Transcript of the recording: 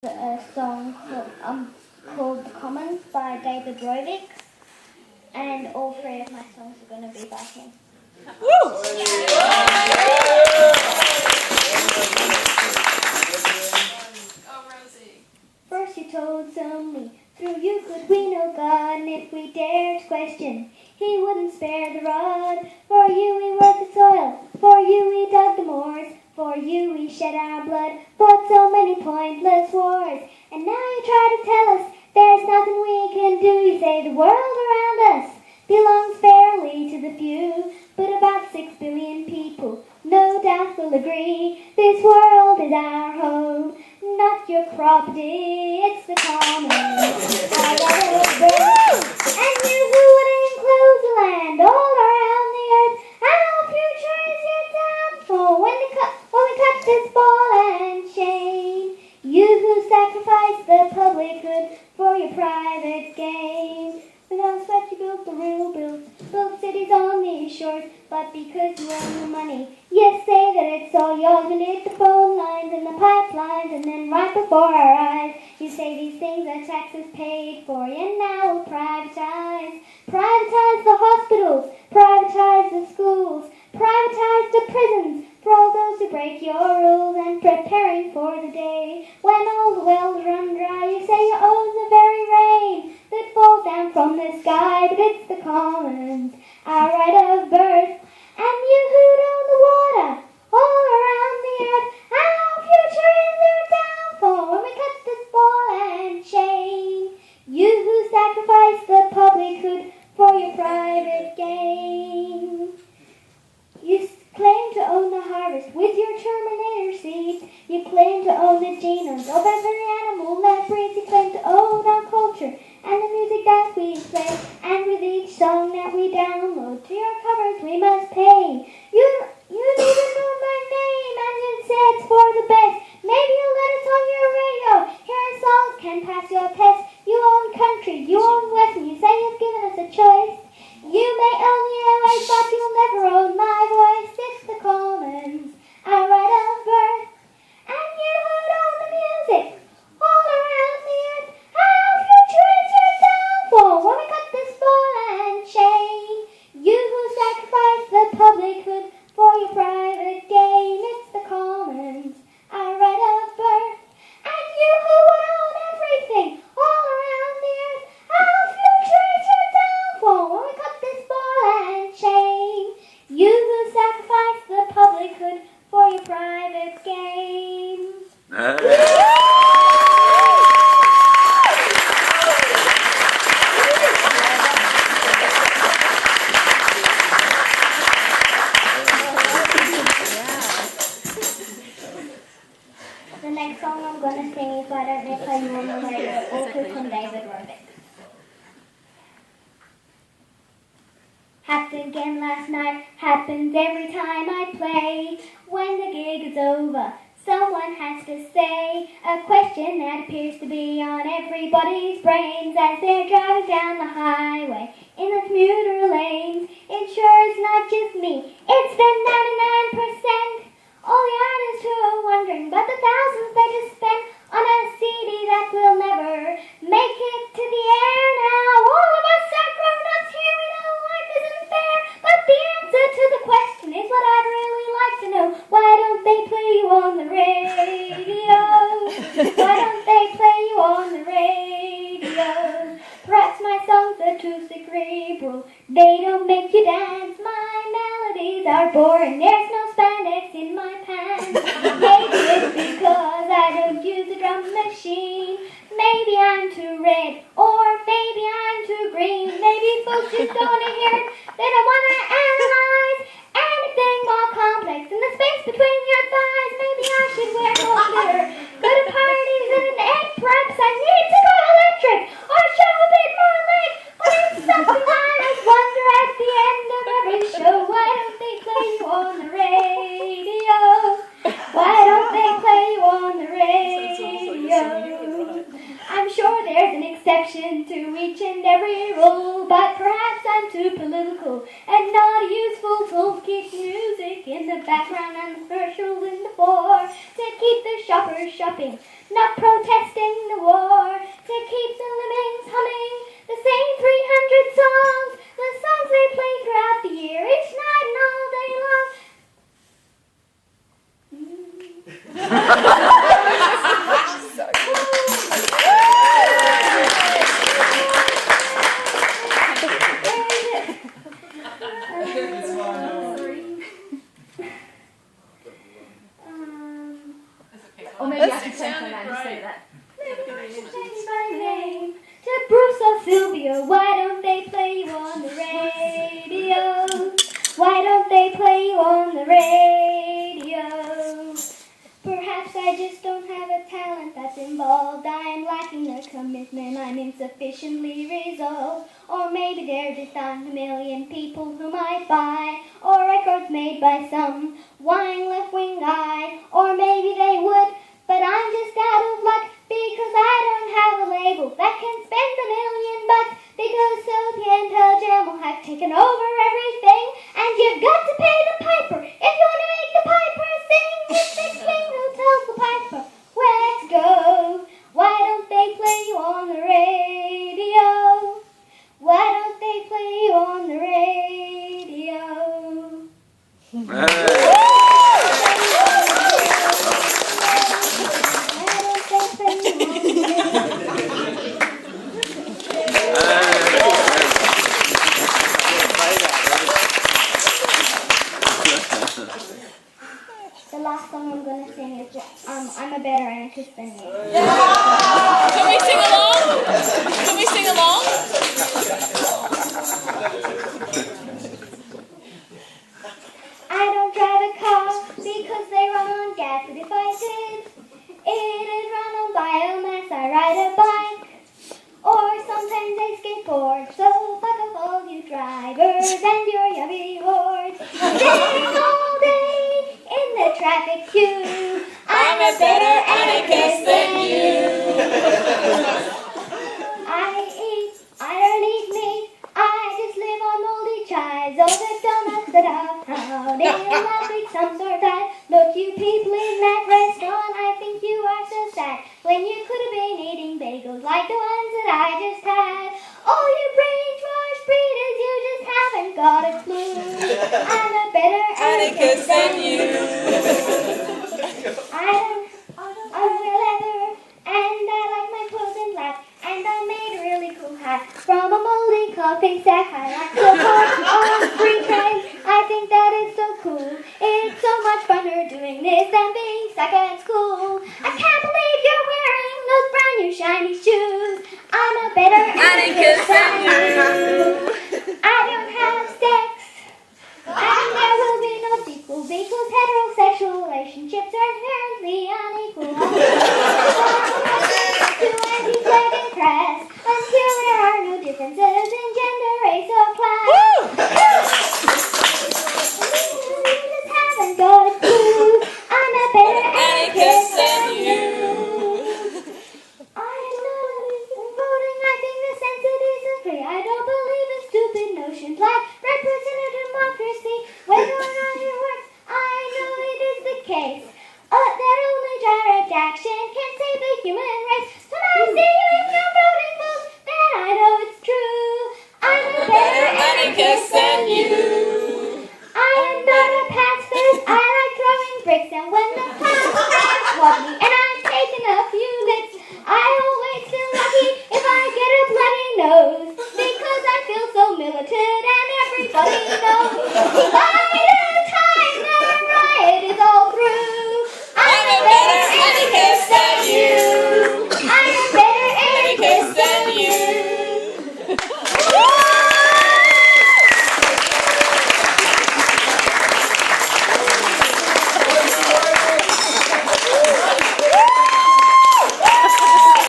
a song called The Commons by David Rovics, and all three of my songs are going to be by him. Woo! Oh, Rosie. First you told me, through you could we know God, and if we dared to question, he wouldn't spare the rod. For you we worked the soil, for you we dug the moors, for you we shed our blood, fought so many pointless wars. And now you try to tell us there's nothing we can do. You say the world around us belongs fairly to the few, but about 6 billion people no doubt will agree this world is our home, not your property, it's the commons. I love birds, and you who would enclose the land all around the earth, and our future is your downfall when we cut this ball and chain. You who sacrifice the public good for your private gain. Without sweat you built the real built cities on these shores, but because you own the money, you say that it's all yours, and hit the phone lines and the pipelines, and then right before our eyes, you say these things are taxes paid for, and now we'll privatize. Privatize the hospitals, privatize the schools, privatize the prisons, for all those who break your rules, and preparing for the day when all the wells run dry. You say you own the very rain that falls down from the sky, but it's the commons, our right of birth, and you who own the water all around the earth, and our future is your downfall when we cut this ball and chain. You who sacrifice the public good for your private gain. You claim to own the harvest with your Terminator seeds. You claim to own the genomes of every animal that breathes. You claim to own our culture and the music that we play. And with each song that we download to your covers we must pay. You even know my name and you say it's for the best. Maybe you'll let us on your radio. Hear our songs can pass your test. You own country, you own West, and you say you've given us a choice. You may own the airways, but you'll never own my voice. It's the commons, our right of birth, and you who own the music all around the earth. Our future is your downfall when we cut this ball and chain. You who sacrifice the public good for your private gain. It's the commons, our right of birth, and you who would own everything all around the earth. Our future is your downfall when we cut this ball and chain. You who sacrifice the public good for your private gain. The next song I'm going to sing is Why Don't They Play You on the Radio, also from David Rovics. Happened again last night, happens every time I play. When the gig is over, someone has to say a question that appears to be on everybody's brains as they're driving down the highway in the commuter lanes. It sure is not just me, it's the 99%. All the artists who are wondering about the thousands they just spent on a CD that will never make it to the air now. All of us are grown-ups here, we know life isn't fair, but the answer to the question is what I'd really like to know. Why don't they play you on the radio? Why don't they play you on the radio? Perhaps my songs are too cerebral, they don't make you dance. My melodies are boring, there's no spandex in my pants. Maybe it's because I don't use a drum machine. Maybe I'm too red, or maybe I'm too green. Maybe folks just don't want to hear it, they don't want to analyze anything more complex in the space between your thighs. Maybe I should wear more glitter, go to parties in an egg. Perhaps I need to go electric, or show a bit more leg. But it's something I just wonder at the end of every show. Why don't they play you on the radio? Why don't they play you on the radio? I'm sure there's an exception to each and every rule, but perhaps I'm too political and not a useful tool to keep music in the background and the commercials in the fore, to keep the shoppers shopping, not protesting the war, to keep the lemmings humming the same 300 songs, the songs they play throughout the year, each night and all day long. Or maybe I should say that and say that. Maybe I should change my name to Bruce or Sylvia. Why don't they play you on the radio? Why don't they play you on the radio? Perhaps I just don't have a talent that's involved. I am lacking a commitment, I'm insufficiently resolved. Or maybe there just aren't a million people who might buy, or records made by some whining left-wing guy. Or maybe they would, but I'm just out of luck, because I don't have a label that can spend $1 million, because Sophie and her jam will have taken over everything, and you've got to pay the piper if you want to make the piper sing. It's the king who tells the piper where to go. Why don't they play you on the radio? Why don't they play you on the radio? The last song I'm going to sing is I'm a Better Anarchist Than You. Can we sing along? Can we sing along? I don't drive a car because they run on gas, but if I did, it'd run on biomass. I ride a bike, or sometimes I skateboard, so fuck off all you drivers and your yummy hordes. Sitting all day in the traffic queue, I'm a better anarchist than you. I don't eat meat, I just live on moldy chives, or the donuts that I've found in last week some sort of. Look, you people in that restaurant, I think you are so sad, when you could have been eating bagels like the ones that I just had. All you brainwashed breeders, you just haven't got a clue. I'm a better anarchist than you. I wear leather, and I like my clothes in black, and I made a really cool hat from a moldy coffee sack. I like to work on free train, I think that is so cool. It's so much funner doing this than being stuck at school. I can't believe you're wearing those brand new shiny shoes. I'm a better anarchist than you. I don't have sex, and there will be no sequel, because heterosexual relationships are inherently unequal. To anti-flag and crass, until there are no differences in gender, race, or class. You just haven't got a clue. I'm a better anarchist than you. I'm not voting, I think the sensitive is free. I don't believe in stupid notions like representative democracy. Whether or not it works, I know it is the case. That only direct action can save the human race. When I see you in your voting booth, then I know it's true. I'm a better anarchist than you. I am not a pacifist, I like throwing bricks, and when the clowns swap me and I've taken a few licks, I always feel lucky if I get a bloody nose, because I feel so militant and everybody knows.